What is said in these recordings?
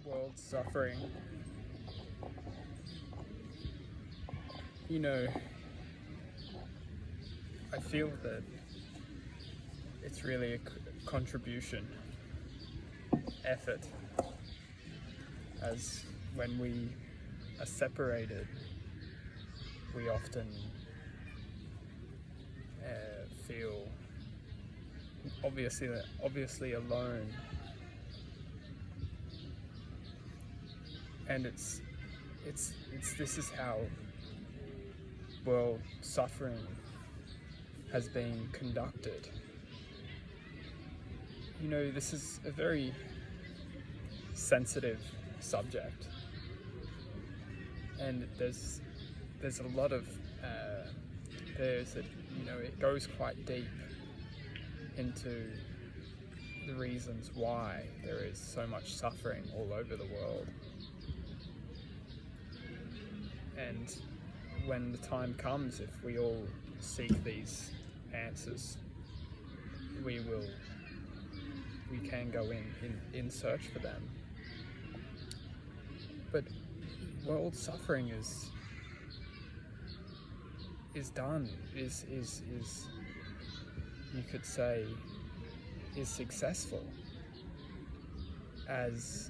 world suffering, you know, I feel that it's really a contribution, effort, as when we are separated, we often feel obviously alone, and it's this is how world suffering has been conducted. You know, this is a very sensitive subject, and there's a lot of it goes quite deep into the reasons why there is so much suffering all over the world. And when the time comes, if we all seek these answers, we can go in search for them. But world suffering is you could say is successful, as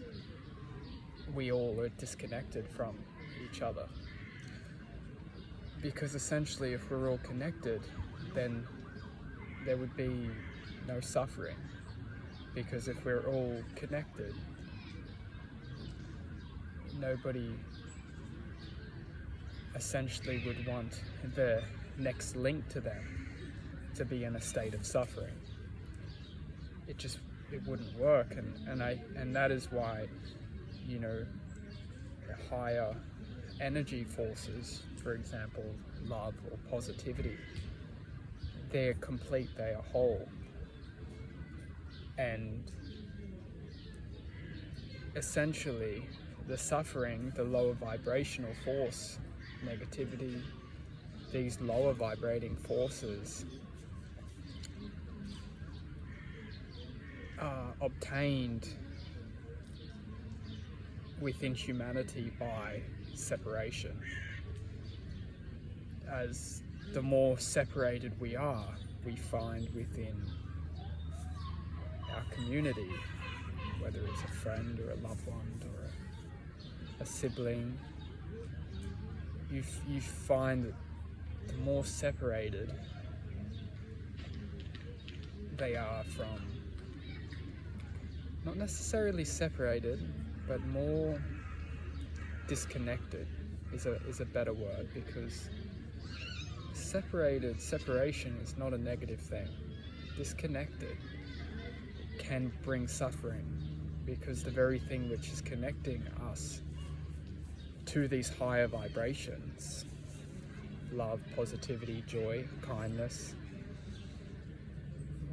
we all are disconnected from each other. Because essentially, if we're all connected, then there would be no suffering. Because if we're all connected, nobody essentially would want the next link to them to be in a state of suffering. It wouldn't work, and that is why, you know, higher energy forces, for example, love or positivity, they're complete, they are whole. And essentially, the suffering, the lower vibrational force, negativity, these lower vibrating forces are obtained within humanity by separation. As the more separated we are, we find within our community, whether it's a friend or a loved one or a sibling, you find that the more separated they are from, not necessarily separated, but more disconnected is a better word, because separation is not a negative thing. Disconnected can bring suffering, because the very thing which is connecting us to these higher vibrations, love, positivity, joy, kindness,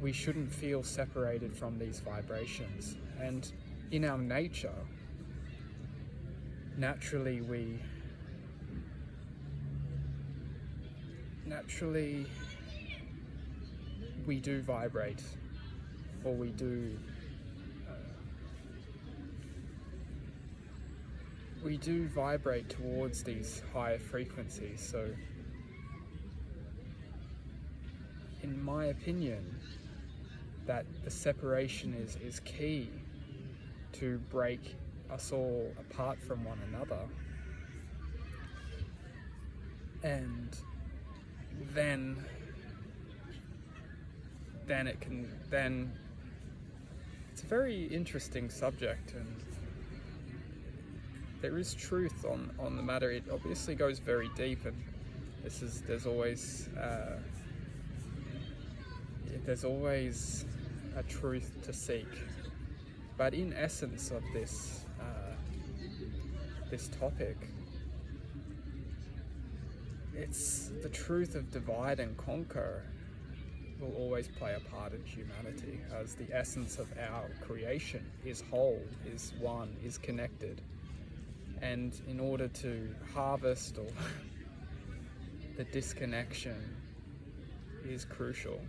we shouldn't feel separated from these vibrations. And in our nature, naturally we do vibrate, or we do vibrate towards these higher frequencies. So in my opinion, that the separation is key to break us all apart from one another. And then it's a very interesting subject, and there is truth on the matter. It obviously goes very deep, and there's always a truth to seek. But in essence of this topic, it's the truth of divide and conquer will always play a part in humanity, as the essence of our creation is whole, is one, is connected. And in order to harvest or the disconnection is crucial.